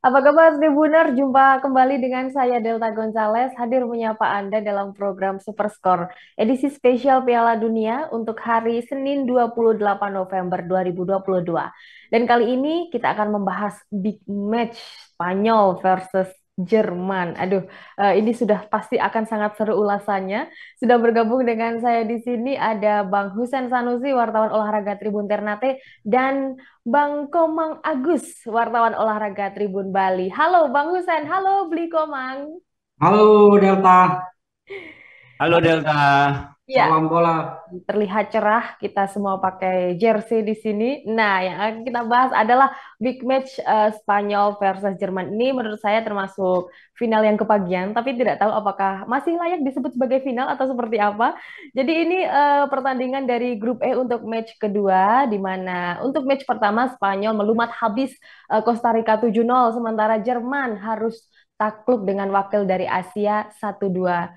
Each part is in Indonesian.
Apa kabar Tribuner? Jumpa kembali dengan saya Delta Gonzales hadir menyapa Anda dalam program Superscore edisi spesial Piala Dunia untuk hari Senin 28 November 2022. Dan kali ini kita akan membahas big match Spanyol versus Jerman. Aduh, ini sudah pasti akan sangat seru ulasannya. Sudah bergabung dengan saya di sini ada Bang Husen Sanusi, wartawan olahraga Tribun Ternate, dan Bang Komang Agus, wartawan olahraga Tribun Bali. Halo Bang Husen, halo Bli Komang. Halo Delta, Bang, halo Delta, ya, salam bola. terlihat cerah, kita semua pakai jersey di sini. Nah, yang akan kita bahas adalah big match Spanyol versus Jerman. Ini menurut saya termasuk final yang kepagian, tapi tidak tahu apakah masih layak disebut sebagai final atau seperti apa. Jadi ini pertandingan dari grup E untuk match kedua, di mana untuk match pertama Spanyol melumat habis Costa Rica 7-0, sementara Jerman harus takluk dengan wakil dari Asia 1-2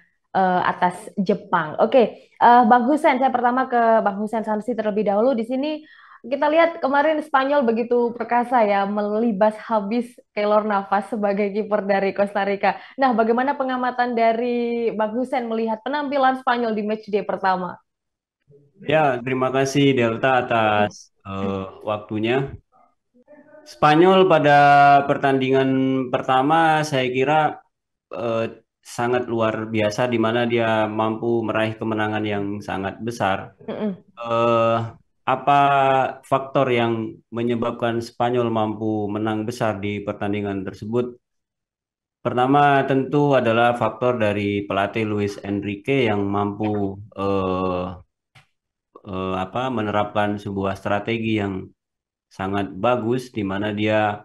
atas Jepang. Oke, Bang Husen, saya pertama ke Bang Husen Samsi terlebih dahulu. Di sini kita lihat kemarin Spanyol begitu perkasa ya, melibas habis Keylor Navas sebagai kiper dari Costa Rica. Nah, bagaimana pengamatan dari Bang Husen melihat penampilan Spanyol di matchday pertama? Ya, terima kasih Delta atas waktunya. Spanyol pada pertandingan pertama saya kira eh, sangat luar biasa di mana dia mampu meraih kemenangan yang sangat besar. Mm-mm. Eh, apa faktor yang menyebabkan Spanyol mampu menang besar di pertandingan tersebut? Pertama tentu adalah faktor dari pelatih Luis Enrique yang mampu eh, menerapkan sebuah strategi yang sangat bagus di mana dia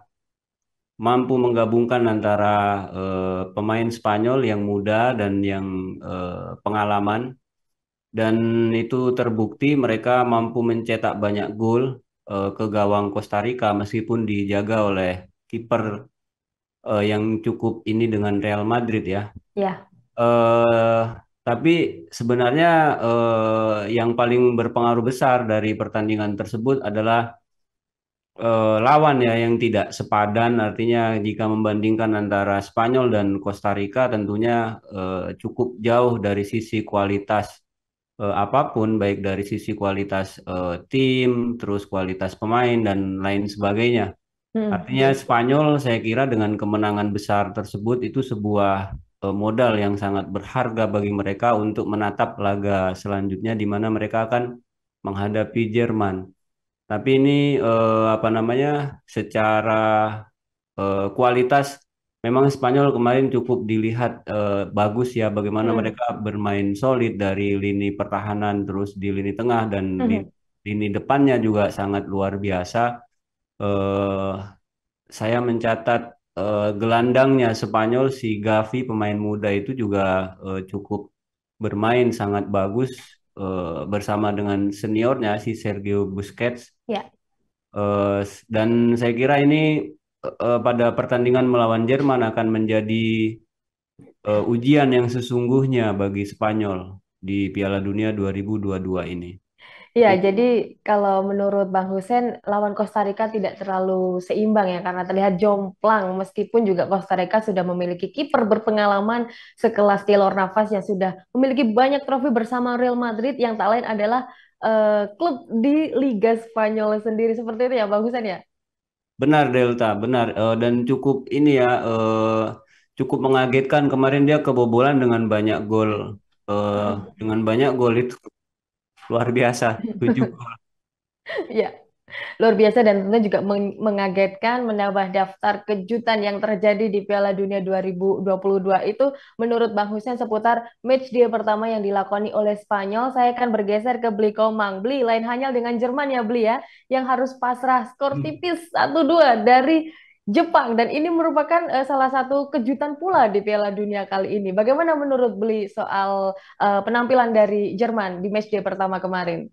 mampu menggabungkan antara pemain Spanyol yang muda dan yang pengalaman, dan itu terbukti mereka mampu mencetak banyak gol ke gawang Costa Rica meskipun dijaga oleh kiper yang cukup ini dengan Real Madrid ya. Ya. eh tapi sebenarnya yang paling berpengaruh besar dari pertandingan tersebut adalah lawan ya yang tidak sepadan. Artinya jika membandingkan antara Spanyol dan Costa Rica tentunya cukup jauh dari sisi kualitas apapun, baik dari sisi kualitas tim, terus kualitas pemain dan lain sebagainya. Mm. Artinya Spanyol saya kira dengan kemenangan besar tersebut itu sebuah modal yang sangat berharga bagi mereka untuk menatap laga selanjutnya di mana mereka akan menghadapi Jerman. Tapi ini apa namanya secara kualitas memang Spanyol kemarin cukup dilihat bagus ya bagaimana Mm. mereka bermain solid dari lini pertahanan terus di lini tengah dan Mhm. lini depannya juga sangat luar biasa. Eh, saya mencatat gelandangnya Spanyol si Gavi pemain muda itu juga cukup bermain sangat bagus bersama dengan seniornya si Sergio Busquets. Ya. Dan saya kira ini pada pertandingan melawan Jerman akan menjadi ujian yang sesungguhnya bagi Spanyol di Piala Dunia 2022 ini. Iya, jadi kalau menurut Bang Husen, lawan Costa Rica tidak terlalu seimbang ya, karena terlihat jomplang, meskipun juga Costa Rica sudah memiliki kiper berpengalaman sekelas Keylor Navas yang sudah memiliki banyak trofi bersama Real Madrid, yang tak lain adalah klub di Liga Spanyol sendiri. Seperti itu ya, Bang Husen ya? Benar Delta, benar. Dan cukup ini ya, cukup mengagetkan kemarin dia kebobolan dengan banyak gol itu luar biasa. 7 gol. Iya. Luar biasa dan tentunya juga mengagetkan menambah daftar kejutan yang terjadi di Piala Dunia 2022 itu menurut Bang Hussein seputar match day pertama yang dilakoni oleh Spanyol. Saya akan bergeser ke Bli Komang. Bli, lain halnya dengan Jerman ya Bli ya, yang harus pasrah skor tipis 1-2 dari Jepang dan ini merupakan salah satu kejutan pula di Piala Dunia kali ini. Bagaimana menurut Bli soal penampilan dari Jerman di match day pertama kemarin?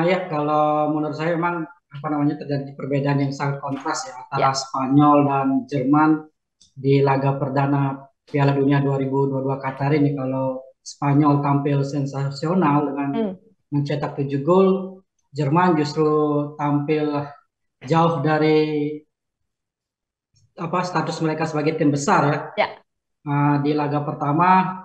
Ya, kalau menurut saya memang apa namanya terjadi perbedaan yang sangat kontras ya antara Ya. Spanyol dan Jerman di laga perdana Piala Dunia 2022 Qatar ini. Kalau Spanyol tampil sensasional dengan Hmm. mencetak 7 gol, Jerman justru tampil jauh dari status mereka sebagai tim besar ya. Ya. Di laga pertama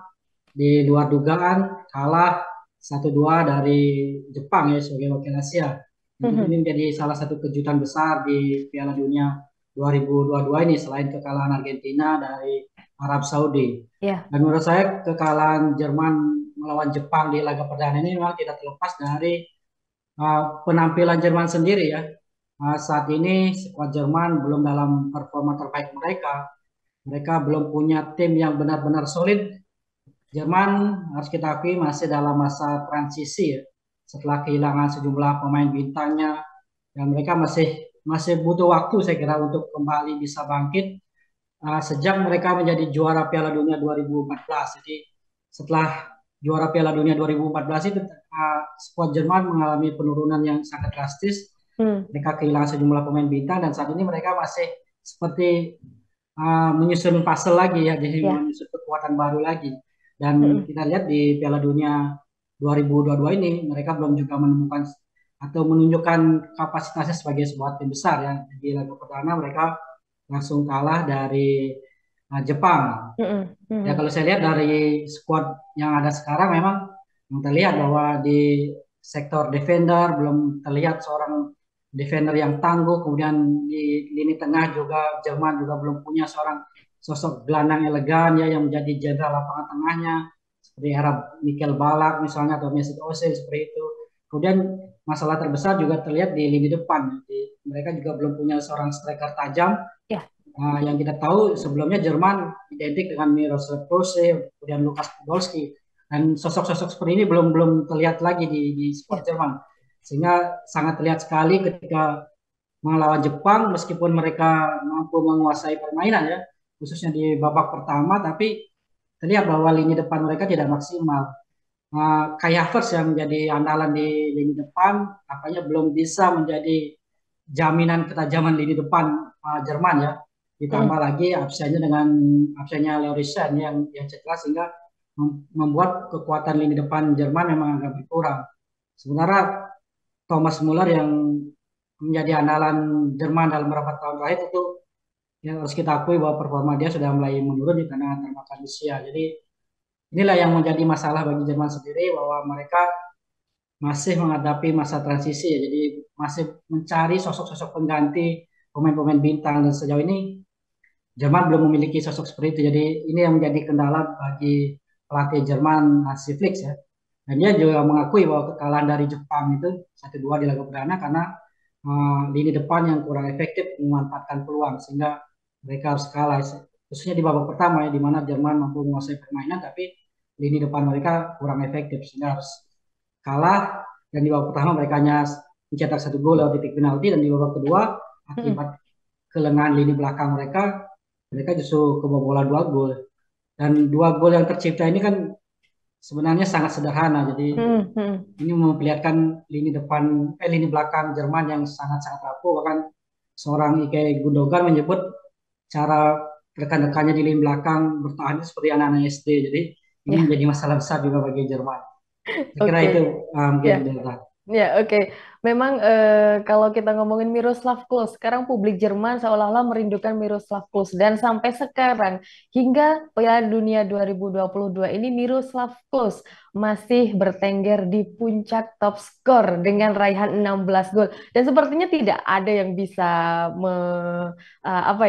di luar dugaan kalah 1-2 dari Jepang ya sebagai wakil Asia. Tentu Mhm. ini menjadi salah satu kejutan besar di Piala Dunia 2022 ini selain kekalahan Argentina dari Arab Saudi. Ya. Dan menurut saya kekalahan Jerman melawan Jepang di laga perdana ini memang tidak terlepas dari penampilan Jerman sendiri ya. Saat ini skuad Jerman belum dalam performa terbaik mereka. Mereka belum punya tim yang benar-benar solid. Jerman harus kita akui masih dalam masa transisi ya. Setelah kehilangan sejumlah pemain bintangnya dan mereka masih masih butuh waktu saya kira untuk kembali bisa bangkit sejak mereka menjadi juara Piala Dunia 2014. Jadi setelah juara Piala Dunia 2014 itu skuad Jerman mengalami penurunan yang sangat drastis. Mereka kehilangan sejumlah pemain bintang dan saat ini mereka masih seperti menyusun puzzle lagi ya, jadi Ya. menyusun kekuatan baru lagi. Dan kita lihat di Piala Dunia 2022 ini mereka belum juga menemukan atau menunjukkan kapasitasnya sebagai sebuah tim besar ya. Di laga pertama mereka langsung kalah dari Jepang. Ya kalau saya lihat dari skuad yang ada sekarang memang terlihat bahwa di sektor defender belum terlihat seorang defender yang tangguh. Kemudian di lini tengah juga Jerman juga belum punya seorang sosok gelandang elegan ya yang menjadi jenderal lapangan tengahnya seperti era Mikel Ballack misalnya atau Mesut Ozil seperti itu. Kemudian masalah terbesar juga terlihat di lini depan. Mereka juga belum punya seorang striker tajam. Ya. Yang kita tahu sebelumnya Jerman identik dengan Miroslav Klose, kemudian Lukas Podolski, dan sosok-sosok seperti ini belum belum terlihat lagi di skuad Jerman, sehingga sangat terlihat sekali ketika melawan Jepang meskipun mereka mampu menguasai permainan ya, khususnya di babak pertama, tapi terlihat bahwa lini depan mereka tidak maksimal. Kai Havertz yang menjadi andalan di lini depan, apanya belum bisa menjadi jaminan ketajaman lini depan Jerman ya. Ditambah lagi absennya Lloris yang cedera sehingga membuat kekuatan lini depan Jerman memang agak berkurang. Sebenarnya Thomas Muller yang menjadi andalan Jerman dalam beberapa tahun terakhir itu ya harus kita akui bahwa performa dia sudah mulai menurun karena termakan usia. Jadi inilah yang menjadi masalah bagi Jerman sendiri bahwa mereka masih menghadapi masa transisi ya. Jadi masih mencari sosok-sosok pengganti pemain-pemain bintang dan sejauh ini Jerman belum memiliki sosok seperti itu. Jadi ini yang menjadi kendala bagi pelatih Jerman Hansi Flick ya. Dan dia juga mengakui bahwa kekalahan dari Jepang itu 1-2 di laga perdana karena lini depan yang kurang efektif memanfaatkan peluang sehingga mereka harus kalah khususnya di babak pertama ya di mana Jerman mampu menguasai permainan tapi lini depan mereka kurang efektif sehingga harus kalah. Dan di babak pertama mereka hanya mencetak 1 gol lewat titik penalti dan di babak kedua akibat kelengahan lini belakang mereka justru kebobolan 2 gol. Dan 2 gol yang tercipta ini kan sebenarnya sangat sederhana. Jadi ini memperlihatkan lini belakang Jerman yang sangat-sangat rapuh. Bahkan seorang Ike Gundogan menyebut cara rekan-rekannya di lini belakang bertahan seperti anak-anak SD. Jadi ini menjadi masalah besar juga bagi Jerman. Saya kira itu mungkin Delta. Ya, oke. Memang kalau kita ngomongin Miroslav Klose, sekarang publik Jerman seolah-olah merindukan Miroslav Klose. Dan sampai sekarang, hingga Piala Dunia 2022 ini, Miroslav Klose masih bertengger di puncak top skor dengan raihan 16 gol. Dan sepertinya tidak ada yang bisa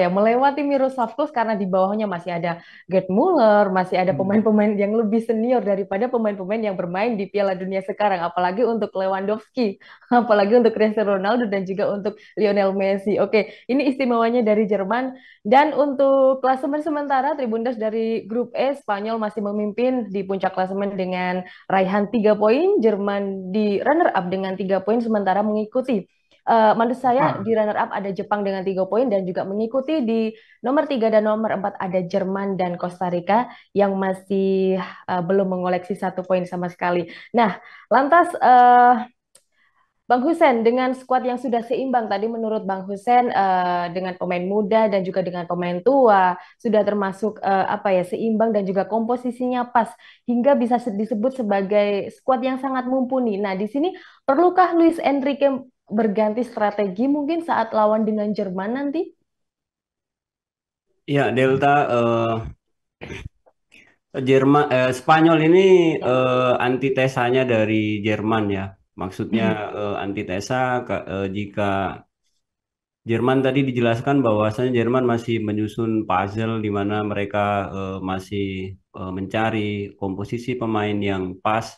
melewati Miroslav Klose karena di bawahnya masih ada Gerd Müller, masih ada pemain-pemain yang lebih senior daripada pemain-pemain yang bermain di Piala Dunia sekarang. Apalagi untuk Lewandowski, apalagi untuk Cristiano Ronaldo dan juga untuk Lionel Messi. Oke, ini istimewanya dari Jerman. Dan untuk klasemen sementara, Tribundas dari grup E, Spanyol masih memimpin di puncak klasemen dengan raihan 3 poin. Jerman di runner up dengan 3 poin, sementara mengikuti menurut saya di runner up ada Jepang dengan 3 poin dan juga mengikuti di nomor 3 dan nomor 4 ada Jerman dan Costa Rica yang masih belum mengoleksi 1 poin sama sekali. Nah, lantas Bang Husen, dengan skuad yang sudah seimbang tadi menurut Bang Husen dengan pemain muda dan juga dengan pemain tua sudah termasuk seimbang dan juga komposisinya pas hingga bisa disebut sebagai skuad yang sangat mumpuni. Nah, di sini perlukah Luis Enrique berganti strategi mungkin saat lawan dengan Jerman nanti? Ya, Delta Spanyol ini Ya. antitesanya dari Jerman ya. Maksudnya Mhm. antitesa jika Jerman tadi dijelaskan bahwasanya Jerman masih menyusun puzzle di mana mereka masih mencari komposisi pemain yang pas.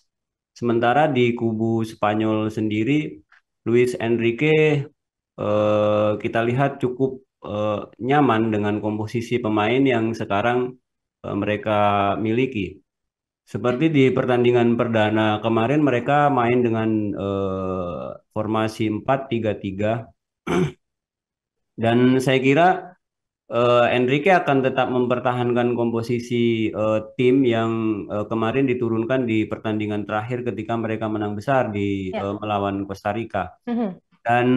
Sementara di kubu Spanyol sendiri, Luis Enrique kita lihat cukup eh, nyaman dengan komposisi pemain yang sekarang mereka miliki. Seperti di pertandingan perdana kemarin mereka main dengan formasi 4-3-3 dan saya kira Enrique akan tetap mempertahankan komposisi tim yang kemarin diturunkan di pertandingan terakhir ketika mereka menang besar di Ya. melawan Costa Rica. Mhm. Dan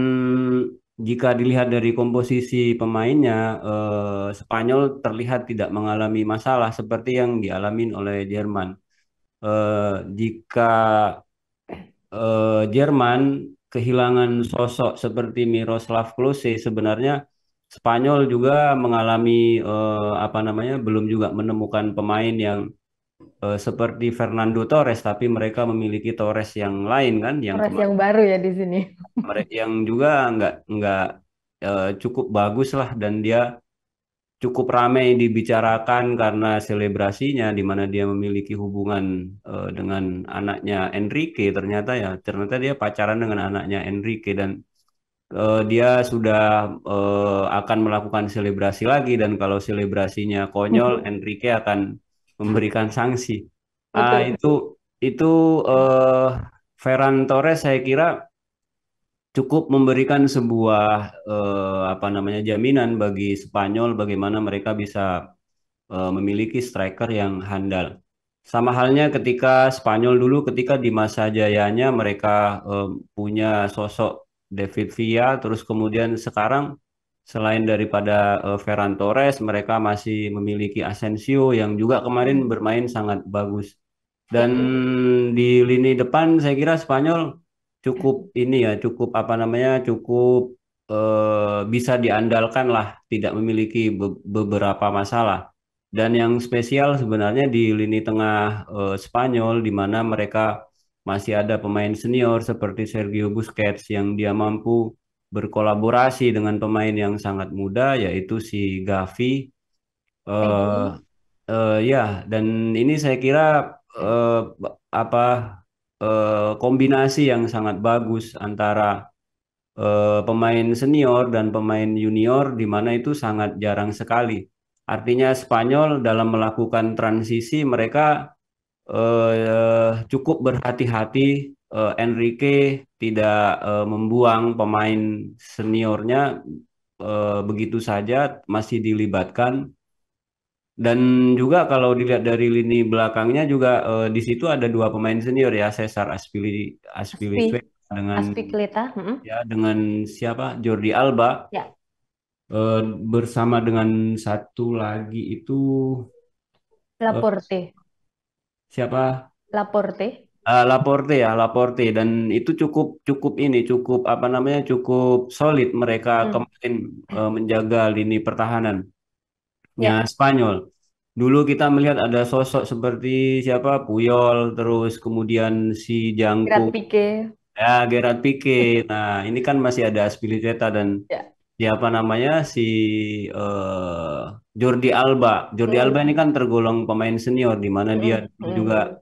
jika dilihat dari komposisi pemainnya, Spanyol terlihat tidak mengalami masalah seperti yang dialami oleh Jerman. Jika Jerman kehilangan sosok seperti Miroslav Klose, sebenarnya Spanyol juga mengalami apa namanya belum juga menemukan pemain yang seperti Fernando Torres, tapi mereka memiliki Torres yang lain kan, yang Ras yang kemarin baru ya di sini. mereka yang juga nggak cukup bagus lah dan dia cukup ramai dibicarakan karena selebrasinya di mana dia memiliki hubungan dengan anaknya Enrique ternyata dia pacaran dengan anaknya Enrique dan dia sudah akan melakukan selebrasi lagi dan kalau selebrasinya konyol Enrique akan memberikan sanksi. Ah Betul. itu eh, Ferran Torres saya kira cukup memberikan sebuah apa namanya jaminan bagi Spanyol bagaimana mereka bisa memiliki striker yang handal. Sama halnya ketika Spanyol dulu ketika di masa jayanya mereka punya sosok David Villa, terus kemudian sekarang selain daripada Ferran Torres, mereka masih memiliki Asensio yang juga kemarin Mhm. bermain sangat bagus. Dan Ya. di lini depan saya kira Spanyol cukup ini ya, cukup apa namanya, cukup bisa diandalkan lah, tidak memiliki beberapa masalah. Dan yang spesial sebenarnya di lini tengah Spanyol, di mana mereka masih ada pemain senior seperti Sergio Busquets yang dia mampu berkolaborasi dengan pemain yang sangat muda, yaitu si Gavi. Eh, Pedri. ya, dan ini saya kira apa kombinasi yang sangat bagus antara pemain senior dan pemain junior di mana itu sangat jarang sekali. Artinya Spanyol dalam melakukan transisi mereka cukup berhati-hati. Enrique tidak membuang pemain seniornya begitu saja masih dilibatkan dan juga kalau dilihat dari lini belakangnya juga di situ ada dua pemain senior ya Cesar Aspi. Azpilicueta dengan Aspilicueta. Mhm. ya dengan siapa Jordi Alba Ya. eh, bersama dengan satu lagi itu eh, Laporte. siapa Laporte. Laporte ya Laporte dan itu cukup cukup ini cukup apa namanya cukup solid mereka Hmm. kemarin menjaga lini pertahanannya Ya. Spanyol. Dulu kita melihat ada sosok seperti siapa Puyol terus kemudian si Jangkung Gerard Pique. ya Gerard Pique. Nah ini kan masih ada Azpilicueta dan Ya. siapa namanya si Jordi Alba. Jordi Alba Mhm. ini kan tergolong pemain senior di mana dia Mhm. dulu juga Mhm.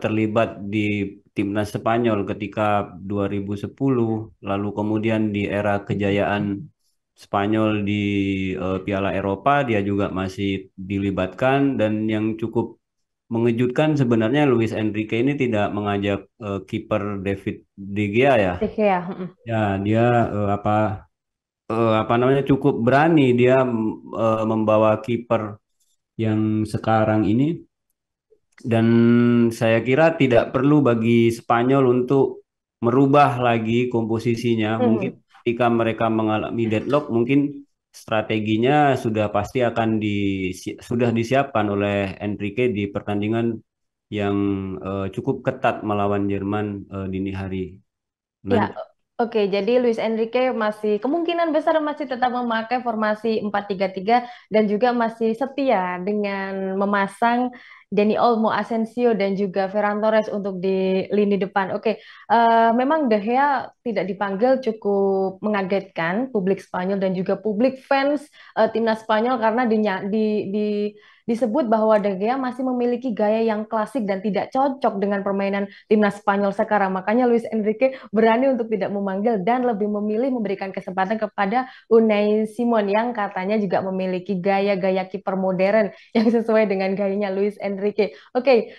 terlibat di timnas Spanyol ketika 2010, lalu kemudian di era kejayaan Spanyol di Piala Eropa dia juga masih dilibatkan dan yang cukup mengejutkan sebenarnya Luis Enrique ini tidak mengajak kiper David De Gea ya. De Gea. Mhm. Ya, dia apa namanya cukup berani dia membawa kiper yang sekarang ini dan saya kira tidak perlu bagi Spanyol untuk merubah lagi komposisinya. Mungkin Mhm. ketika mereka mengalami deadlock mungkin strateginya sudah pasti akan sudah disiapkan oleh Enrique di pertandingan yang cukup ketat melawan Jerman dini hari. Ya, Nanti Oke, jadi Luis Enrique masih kemungkinan besar masih tetap memakai formasi 4-3-3 dan juga masih setia dengan memasang Dani Olmo, Asensio dan juga Ferran Torres untuk di lini depan. Oke, memang De Gea tidak dipanggil cukup mengagetkan publik Spanyol dan juga publik fans timnas Spanyol karena disebut bahwa De Gea masih memiliki gaya yang klasik dan tidak cocok dengan permainan timnas Spanyol sekarang. Makanya Luis Enrique berani untuk tidak memanggil dan lebih memilih memberikan kesempatan kepada Unai Simon yang katanya juga memiliki gaya-gaya kiper modern yang sesuai dengan gayanya Luis Enrique. Oke,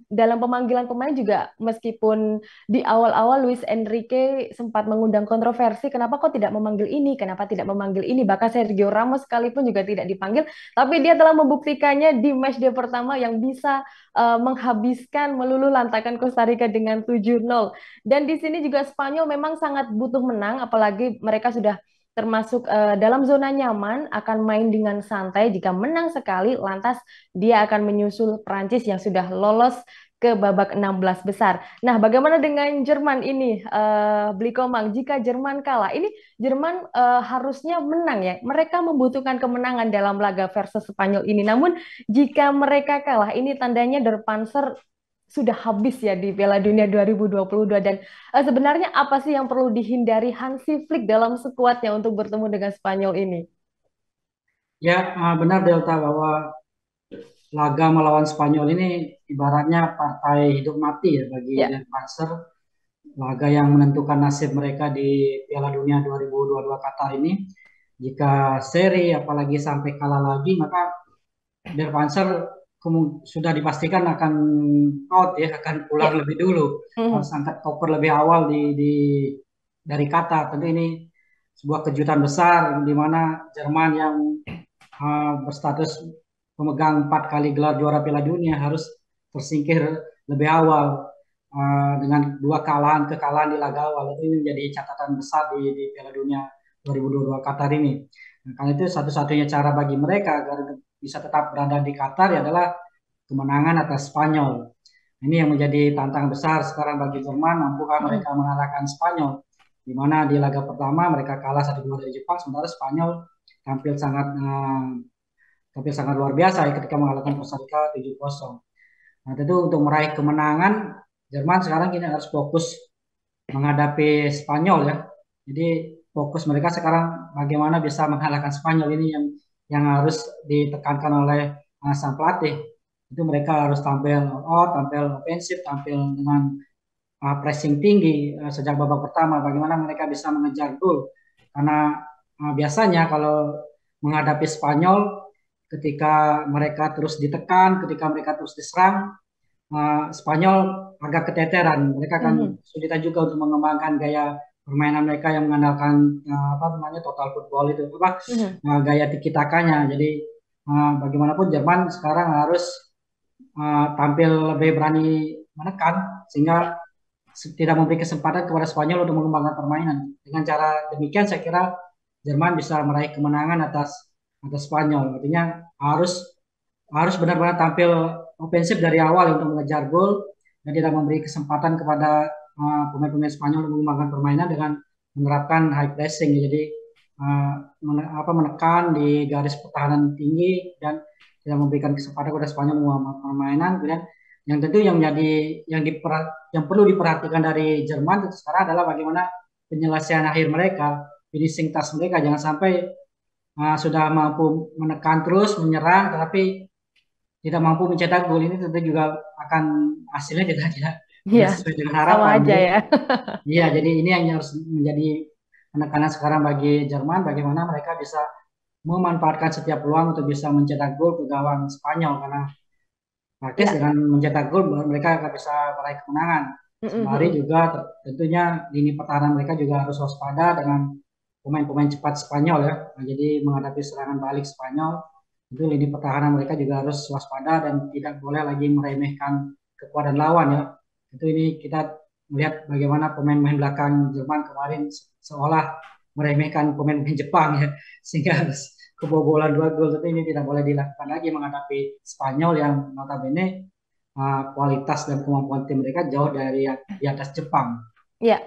dalam pemanggilan pemain juga meskipun di awal-awal Luis Enrique sempat mengundang kontroversi, kenapa kok tidak memanggil ini, kenapa tidak memanggil ini, bahkan Sergio Ramos sekalipun juga tidak dipanggil, tapi dia telah membuktikannya di matchday pertama yang bisa menghabiskan meluluh lantakan Costa Rica dengan 7-0. Dan di sini juga Spanyol memang sangat butuh menang, apalagi mereka sudah termasuk dalam zona nyaman, akan main dengan santai. Jika menang sekali, lantas dia akan menyusul Prancis yang sudah lolos ke babak 16 besar. Nah, bagaimana dengan Jerman ini, Bli Komang? Jika Jerman kalah, ini Jerman harusnya menang ya. Mereka membutuhkan kemenangan dalam laga versus Spanyol ini. Namun jika mereka kalah, ini tandanya Der Panzer sudah habis ya di Piala Dunia 2022. Dan sebenarnya apa sih yang perlu dihindari Hansi Flick dalam skuadnya untuk bertemu dengan Spanyol ini? Ya, benar Delta bahwa laga melawan Spanyol ini ibaratnya partai hidup mati ya bagi Ya. Den Panzer. Laga yang menentukan nasib mereka di Piala Dunia 2022 Qatar ini. Jika seri apalagi sampai kalah lagi, maka Der Panzer sudah dipastikan akan out ya, akan pulang Ya. lebih dulu. Harus angkat koper lebih awal dari Qatar. Tentu ini sebuah kejutan besar di mana Jerman yang berstatus pemegang 4 kali gelar juara Piala Dunia harus tersingkir lebih awal dengan 2 kekalahan di laga awal. Itu menjadi catatan besar di Piala Dunia 2022 Qatar ini. Nah, karena itu satu-satunya cara bagi mereka agar bisa tetap berada di Qatar adalah kemenangan atas Spanyol. Ini yang menjadi tantangan besar sekarang bagi Jerman, mampukah mereka mengalahkan Spanyol, di mana di laga pertama mereka kalah 1-2 dari Jepang, sementara Spanyol tampil sangat luar biasa ya ketika mengalahkan Costa Rica 7-0. Nah, tentu untuk meraih kemenangan, Jerman sekarang kini harus fokus menghadapi Spanyol ya. Jadi fokus mereka sekarang bagaimana bisa mengalahkan Spanyol ini yang harus ditekankan oleh sang pelatih. Itu mereka harus tampil out, tampil ofensif, tampil dengan pressing tinggi sejak babak pertama. Bagaimana mereka bisa mengejar gol? Karena biasanya kalau menghadapi Spanyol, ketika mereka terus ditekan, ketika mereka terus diserang, Spanyol agak keteteran. Mereka akan kesulitan juga untuk mengembangkan gaya permainan mereka yang mengandalkan total football itu, gaya tiki-takanya. Jadi bagaimanapun Jerman sekarang harus tampil lebih berani menekan sehingga tidak memberi kesempatan kepada Spanyol untuk mengembangkan permainan. Dengan cara demikian saya kira Jerman bisa meraih kemenangan atas Spanyol. Artinya harus benar-benar tampil ofensif dari awal untuk mengejar gol dan tidak memberi kesempatan kepada pemain-pemain Spanyol untuk mengembangkan permainan dengan menerapkan high pressing. Jadi menekan di garis pertahanan tinggi dan tidak memberikan kesempatan kepada Spanyol mengembangkan permainan. Kemudian yang tentu yang perlu diperhatikan dari Jerman sekarang adalah bagaimana penyelesaian akhir mereka, finishing touch mereka. Jangan sampai sudah mampu menekan terus menyerang tetapi tidak mampu mencetak gol. Ini tentu juga akan hasilnya tidak sesuai dengan harapan. Sama aja ya. Iya, jadi ini yang harus menjadi penekanan sekarang bagi Jerman, bagaimana mereka bisa memanfaatkan setiap peluang untuk bisa mencetak gol ke gawang Spanyol, karena praktis dengan mencetak gol mereka akan bisa meraih kemenangan. Sembari juga tentunya lini pertahanan mereka juga harus waspada dengan pemain-pemain cepat Spanyol ya. Nah, jadi menghadapi serangan balik Spanyol, itu lini pertahanan mereka juga harus waspada dan tidak boleh lagi meremehkan kekuatan lawan ya. Itu ini kita melihat bagaimana pemain-pemain belakang Jerman kemarin seolah meremehkan pemain-pemain Jepang ya, sehingga kebobolan 2 gol. Tapi ini tidak boleh dilakukan lagi menghadapi Spanyol yang notabene kualitas dan kemampuan tim mereka jauh dari di atas Jepang. Ya,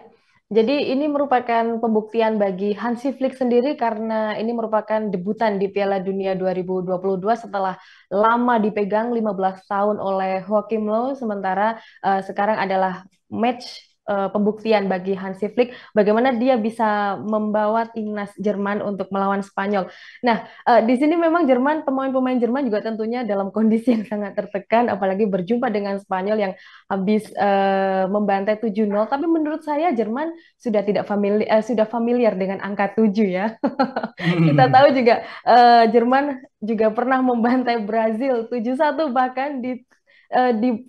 Jadi ini merupakan pembuktian bagi Hansi Flick sendiri karena ini merupakan debutan di Piala Dunia 2022 setelah lama dipegang 15 tahun oleh Joachim Löw, sementara sekarang adalah match pembuktian bagi Hansi Flick bagaimana dia bisa membawa timnas Jerman untuk melawan Spanyol. Nah, di sini memang pemain-pemain Jerman juga tentunya dalam kondisi yang sangat tertekan apalagi berjumpa dengan Spanyol yang habis membantai 7-0. Tapi menurut saya Jerman sudah familiar dengan angka 7 ya. Kita tahu juga Jerman juga pernah membantai Brazil 7-1 bahkan di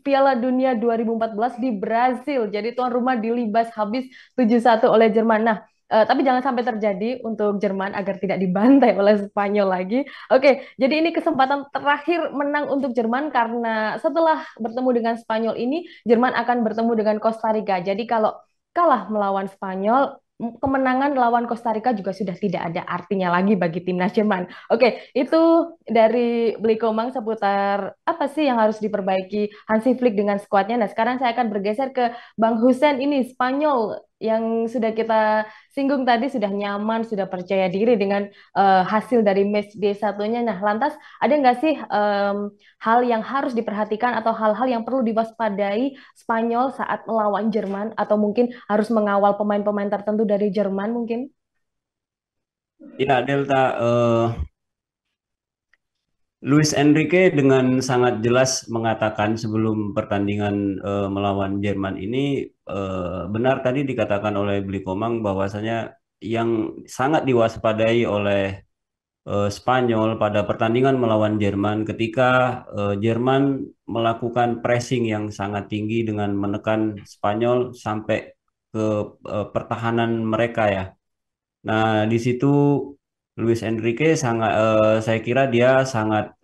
Piala Dunia 2014 di Brazil. Jadi tuan rumah dilibas habis 7-1 oleh Jerman. Nah, tapi jangan sampai terjadi untuk Jerman agar tidak dibantai oleh Spanyol lagi. Oke, jadi ini kesempatan terakhir menang untuk Jerman karena setelah bertemu dengan Spanyol ini, Jerman akan bertemu dengan Costa Rica. Jadi kalau kalah melawan Spanyol, kemenangan lawan Costa Rica juga sudah tidak ada artinya lagi bagi timnas Jerman. Oke, itu dari Beli Komang seputar apa sih yang harus diperbaiki Hansi Flick dengan skuadnya. Nah, sekarang saya akan bergeser ke Bang Husen ini, Spanyol yang sudah kita singgung tadi sudah nyaman, sudah percaya diri dengan hasil dari match day satunya. Nah, lantas ada nggak sih hal yang harus diperhatikan atau hal-hal yang perlu diwaspadai Spanyol saat melawan Jerman atau mungkin harus mengawal pemain-pemain tertentu dari Jerman mungkin? Ya, Delta, Luis Enrique dengan sangat jelas mengatakan sebelum pertandingan melawan Jerman ini, benar tadi dikatakan oleh Bli Komang bahwasanya yang sangat diwaspadai oleh Spanyol pada pertandingan melawan Jerman ketika Jerman melakukan pressing yang sangat tinggi dengan menekan Spanyol sampai ke pertahanan mereka ya. Nah, di situ Luis Enrique sangat, saya kira dia sangat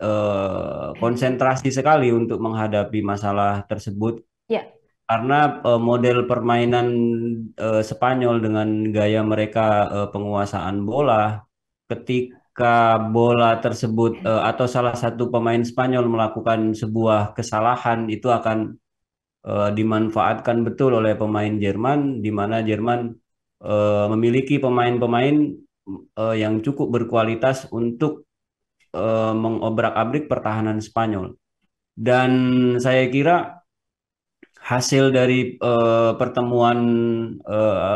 konsentrasi sekali untuk menghadapi masalah tersebut Ya, karena model permainan Spanyol dengan gaya mereka penguasaan bola, ketika bola tersebut atau salah satu pemain Spanyol melakukan sebuah kesalahan itu akan dimanfaatkan betul oleh pemain Jerman, di mana Jerman memiliki pemain-pemain yang cukup berkualitas untuk mengobrak-abrik pertahanan Spanyol. Dan saya kira hasil dari pertemuan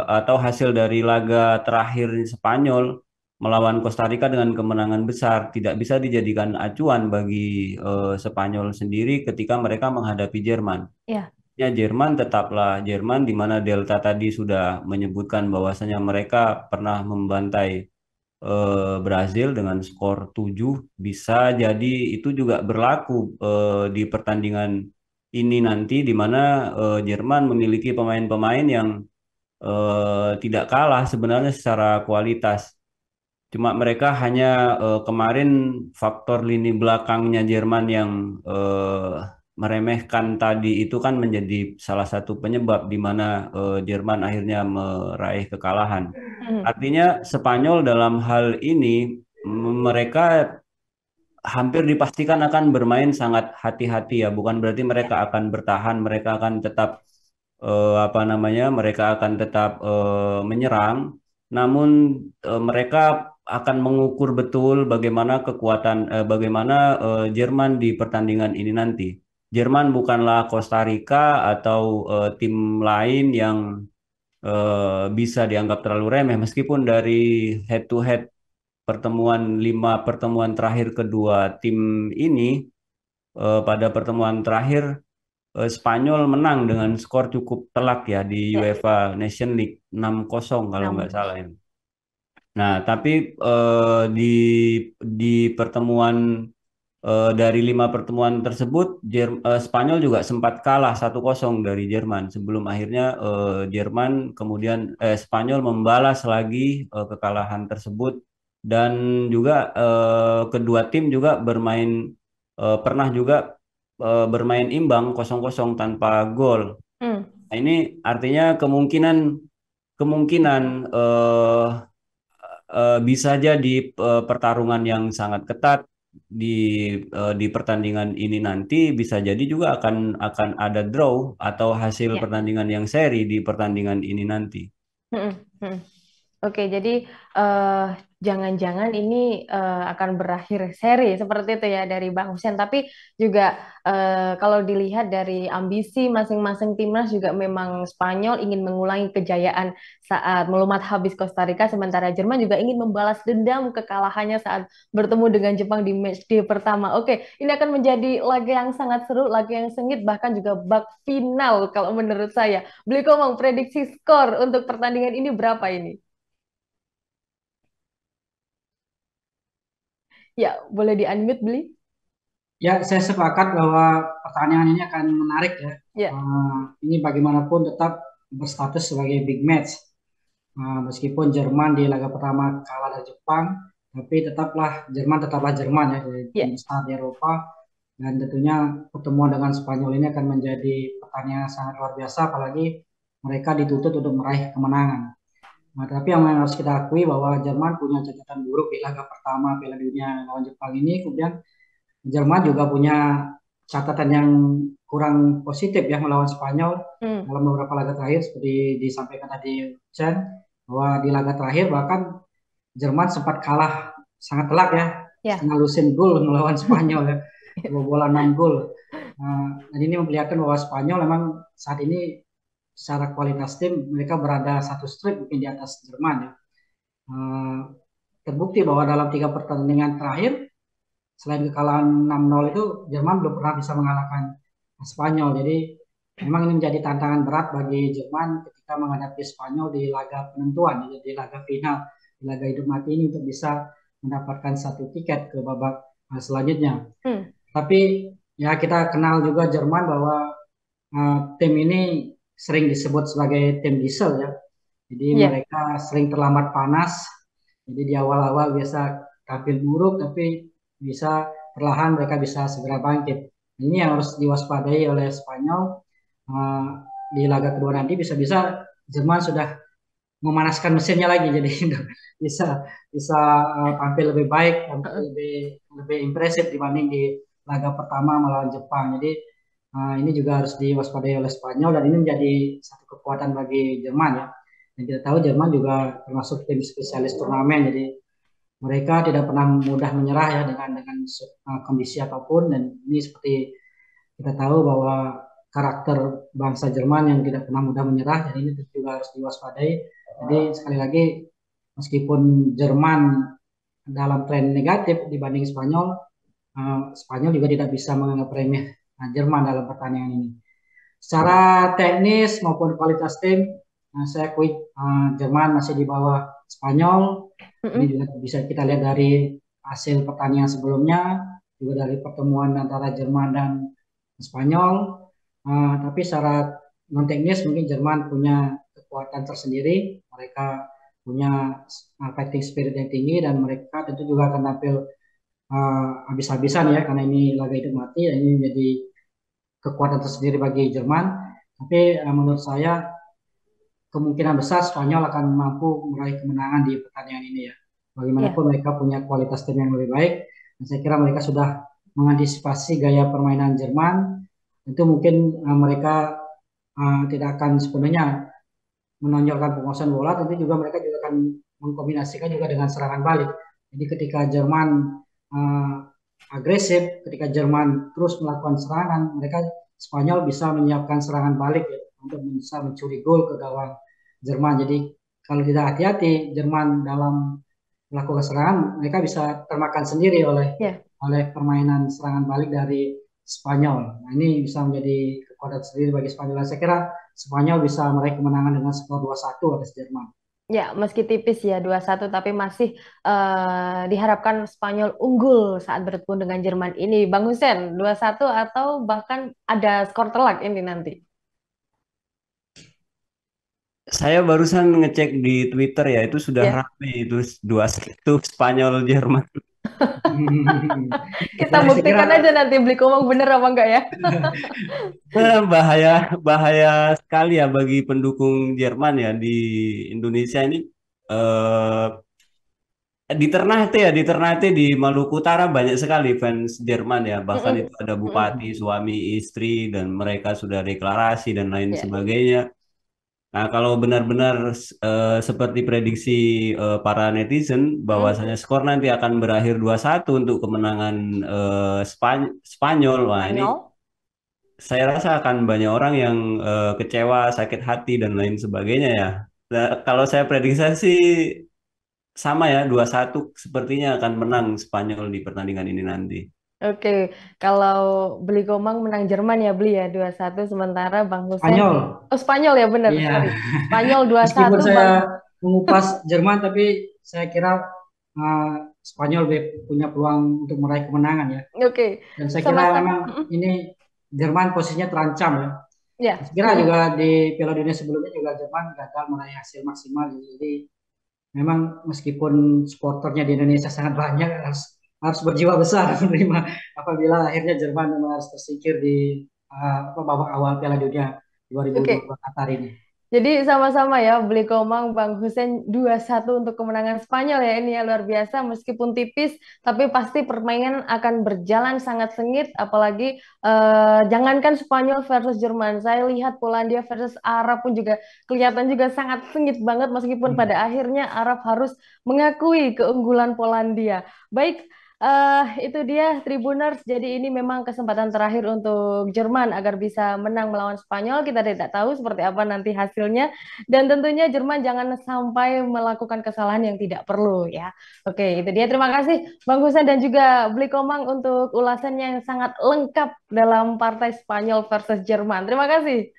atau hasil dari laga terakhir Spanyol melawan Costa Rica dengan kemenangan besar tidak bisa dijadikan acuan bagi Spanyol sendiri ketika mereka menghadapi Jerman. ya. Ya, Jerman tetaplah Jerman di mana Delta tadi sudah menyebutkan bahwasanya mereka pernah membantai Brazil dengan skor 7, bisa jadi itu juga berlaku di pertandingan ini nanti di mana Jerman memiliki pemain-pemain yang tidak kalah sebenarnya secara kualitas. Cuma mereka hanya kemarin faktor lini belakangnya Jerman yang meremehkan tadi itu kan menjadi salah satu penyebab di mana Jerman akhirnya meraih kekalahan. Hmm. Artinya Spanyol dalam hal ini mereka hampir dipastikan akan bermain sangat hati-hati ya. Bukan berarti mereka akan bertahan, mereka akan tetap apa namanya, mereka akan tetap menyerang. Namun mereka akan mengukur betul bagaimana kekuatan, bagaimana Jerman di pertandingan ini nanti. Jerman bukanlah Costa Rica atau tim lain yang bisa dianggap terlalu remeh meskipun dari head to head lima pertemuan terakhir kedua tim ini pada pertemuan terakhir Spanyol menang dengan skor cukup telak ya di Ya, UEFA Nation League 6-0 kalau nggak 6. salah ya. Nah, tapi di pertemuan dari lima pertemuan tersebut Spanyol juga sempat kalah 1-0 dari Jerman sebelum akhirnya Jerman kemudian Spanyol membalas lagi kekalahan tersebut dan juga kedua tim juga pernah juga bermain imbang 0-0 tanpa gol. Hmm. Nah, ini artinya kemungkinan kemungkinan bisa jadi pertarungan yang sangat ketat di di pertandingan ini nanti bisa jadi juga akan ada draw atau hasil Ya. pertandingan yang seri di pertandingan ini nanti. Mm-mm, mm-mm. Oke, jadi eh, jangan-jangan ini akan berakhir seri seperti itu ya dari Bang Hussein. Tapi juga kalau dilihat dari ambisi masing-masing timnas juga memang Spanyol ingin mengulangi kejayaan saat melumat habis Costa Rica, sementara Jerman juga ingin membalas dendam kekalahannya saat bertemu dengan Jepang di match day pertama. Oke, ini akan menjadi laga yang sangat seru, laga yang sengit, bahkan juga bak final kalau menurut saya. Beli Komang, prediksi skor untuk pertandingan ini berapa ini? Ya, boleh di-unmute beli? Ya, saya sepakat bahwa pertandingan ini akan menarik ya. Ya, Ini bagaimanapun tetap berstatus sebagai big match. Meskipun Jerman di laga pertama kalah dari Jepang, tapi tetaplah Jerman ya, dari tim ya. besar di Eropa. Dan tentunya pertemuan dengan Spanyol ini akan menjadi pertandingan yang sangat luar biasa, apalagi mereka dituntut untuk meraih kemenangan. Nah, tapi yang harus kita akui bahwa Jerman punya catatan buruk di laga pertama Piala Dunia lawan Jepang ini. Kemudian Jerman juga punya catatan yang kurang positif ya melawan Spanyol Hmm. dalam beberapa laga terakhir seperti disampaikan tadi Chen, bahwa di laga terakhir bahkan Jerman sempat kalah sangat telak ya, Ya. setengah lusin gol melawan Spanyol ya, kebobolan 6 gol. Dan ini memperlihatkan bahwa Spanyol memang saat ini secara kualitas tim mereka berada satu strip mungkin di atas Jerman ya. Uh, Terbukti bahwa dalam 3 pertandingan terakhir selain kekalahan 6-0 itu Jerman belum pernah bisa mengalahkan Spanyol. Jadi memang ini menjadi tantangan berat bagi Jerman ketika menghadapi Spanyol di laga penentuan, jadi di laga final, di laga hidup mati ini untuk bisa mendapatkan satu tiket ke babak selanjutnya. Hmm. Tapi ya kita kenal juga Jerman bahwa tim ini sering disebut sebagai tim diesel ya. Jadi Ya. mereka sering terlambat panas. Jadi di awal-awal biasa tampil buruk, tapi bisa perlahan mereka bisa segera bangkit. Ini yang harus diwaspadai oleh Spanyol. Uh, di laga kedua nanti bisa-bisa Jerman sudah memanaskan mesinnya lagi, jadi bisa bisa tampil lebih baik, tampil lebih lebih impresif dibanding di laga pertama melawan Jepang. Jadi ini juga harus diwaspadai oleh Spanyol dan ini menjadi satu kekuatan bagi Jerman ya. Dan kita tahu Jerman juga termasuk tim spesialis turnamen, jadi mereka tidak pernah mudah menyerah ya dengan kondisi apapun. Dan ini seperti kita tahu bahwa karakter bangsa Jerman yang tidak pernah mudah menyerah, dan ini juga harus diwaspadai. Jadi sekali lagi meskipun Jerman dalam tren negatif dibanding Spanyol, Spanyol juga tidak bisa menganggap remeh Jerman dalam pertandingan ini. Secara teknis maupun kualitas tim, saya akui Jerman masih di bawah Spanyol. Ini juga bisa kita lihat dari hasil pertandingan sebelumnya, juga dari pertemuan antara Jerman dan Spanyol. Tapi secara non teknis mungkin Jerman punya kekuatan tersendiri. Mereka punya fighting spirit yang tinggi dan mereka tentu juga akan tampil habis-habisan ya, karena ini laga hidup mati dan ini menjadi kekuatan tersendiri bagi Jerman. Tapi menurut saya kemungkinan besar Spanyol akan mampu meraih kemenangan di pertandingan ini ya. Bagaimanapun Ya. mereka punya kualitas tim yang lebih baik, dan saya kira mereka sudah mengantisipasi gaya permainan Jerman. Tentu mungkin mereka tidak akan sepenuhnya menonjolkan penguasaan bola, tentu juga mereka juga akan mengkombinasikan juga dengan serangan balik. Jadi ketika Jerman uh, agresif, ketika Jerman terus melakukan serangan, mereka Spanyol bisa menyiapkan serangan balik ya, untuk bisa mencuri gol ke gawang Jerman. Jadi kalau tidak hati-hati Jerman dalam melakukan serangan, mereka bisa termakan sendiri oleh Ya. permainan serangan balik dari Spanyol. Nah, ini bisa menjadi kekuatan sendiri bagi Spanyol. Saya kira Spanyol bisa meraih kemenangan dengan skor 2-1 atas Jerman. Ya, meski tipis ya 2-1, tapi masih diharapkan Spanyol unggul saat bertemu dengan Jerman ini. Bang Hussein, 2-1 atau bahkan ada skor telak ini nanti? Saya barusan ngecek di Twitter ya, itu sudah Ya, ramai itu 2-1 Spanyol Jerman. kita Ya, saya kira buktikan aja nanti beli komang bener apa enggak ya. Bahaya bahaya sekali ya bagi pendukung Jerman ya di Indonesia ini. eh di Ternate di Maluku Utara banyak sekali fans Jerman ya. Bahkan Mm-mm. itu ada Mm-mm. bupati, suami, istri dan mereka sudah deklarasi dan lain Ya. sebagainya. Nah, kalau benar-benar seperti prediksi para netizen bahwasanya skor nanti akan berakhir 2-1 untuk kemenangan Spanyol. Wah, ini Spanyol. saya rasa akan banyak orang yang kecewa, sakit hati dan lain sebagainya ya. Nah, kalau saya prediksi sih sama ya, 2-1 sepertinya akan menang Spanyol di pertandingan ini nanti. Oke, kalau Beli Komang menang Jerman ya Beli ya 2-1, sementara Bang Husen Spanyol. oh Spanyol ya benar, Iya. sorry. Spanyol dua Meskipun satu saya Bang. mengupas Jerman, tapi saya kira Spanyol punya peluang untuk meraih kemenangan ya. Oke, Dan saya kira sama-sama. memang ini Jerman posisinya terancam ya. Ya. Saya kira juga di Piala Dunia sebelumnya juga Jerman gagal meraih hasil maksimal. Jadi memang meskipun supporternya di Indonesia sangat banyak, harus berjiwa besar menerima apabila akhirnya Jerman memang harus tersingkir di babak awal Piala Dunia Oke. 2022 Qatar ini. Jadi sama-sama ya, Beli Komang, Bang Husen 2-1 untuk kemenangan Spanyol ya ini ya luar biasa meskipun tipis tapi pasti permainan akan berjalan sangat sengit apalagi jangankan Spanyol versus Jerman. Saya lihat Polandia versus Arab pun juga kelihatan juga sangat sengit banget meskipun pada akhirnya Arab harus mengakui keunggulan Polandia. Baik, itu dia Tribuners. Jadi ini memang kesempatan terakhir untuk Jerman agar bisa menang melawan Spanyol. Kita tidak tahu seperti apa nanti hasilnya. Dan tentunya Jerman jangan sampai melakukan kesalahan yang tidak perlu ya. Oke, itu dia. Terima kasih Bang Husen dan juga Bli Komang untuk ulasannya yang sangat lengkap dalam partai Spanyol versus Jerman. Terima kasih.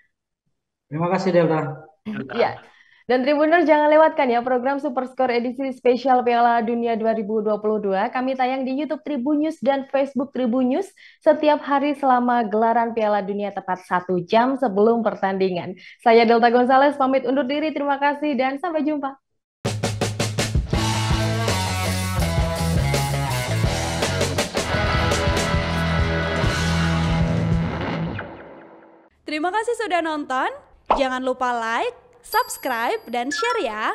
Terima kasih Delta. Ya. Dan Tribuners jangan lewatkan ya program Superscore edisi spesial Piala Dunia 2022. Kami tayang di YouTube Tribunnews dan Facebook Tribunnews setiap hari selama gelaran Piala Dunia tepat 1 jam sebelum pertandingan. Saya Delta Gonzales pamit undur diri. Terima kasih dan sampai jumpa. Terima kasih sudah nonton. Jangan lupa like, subscribe, dan share ya.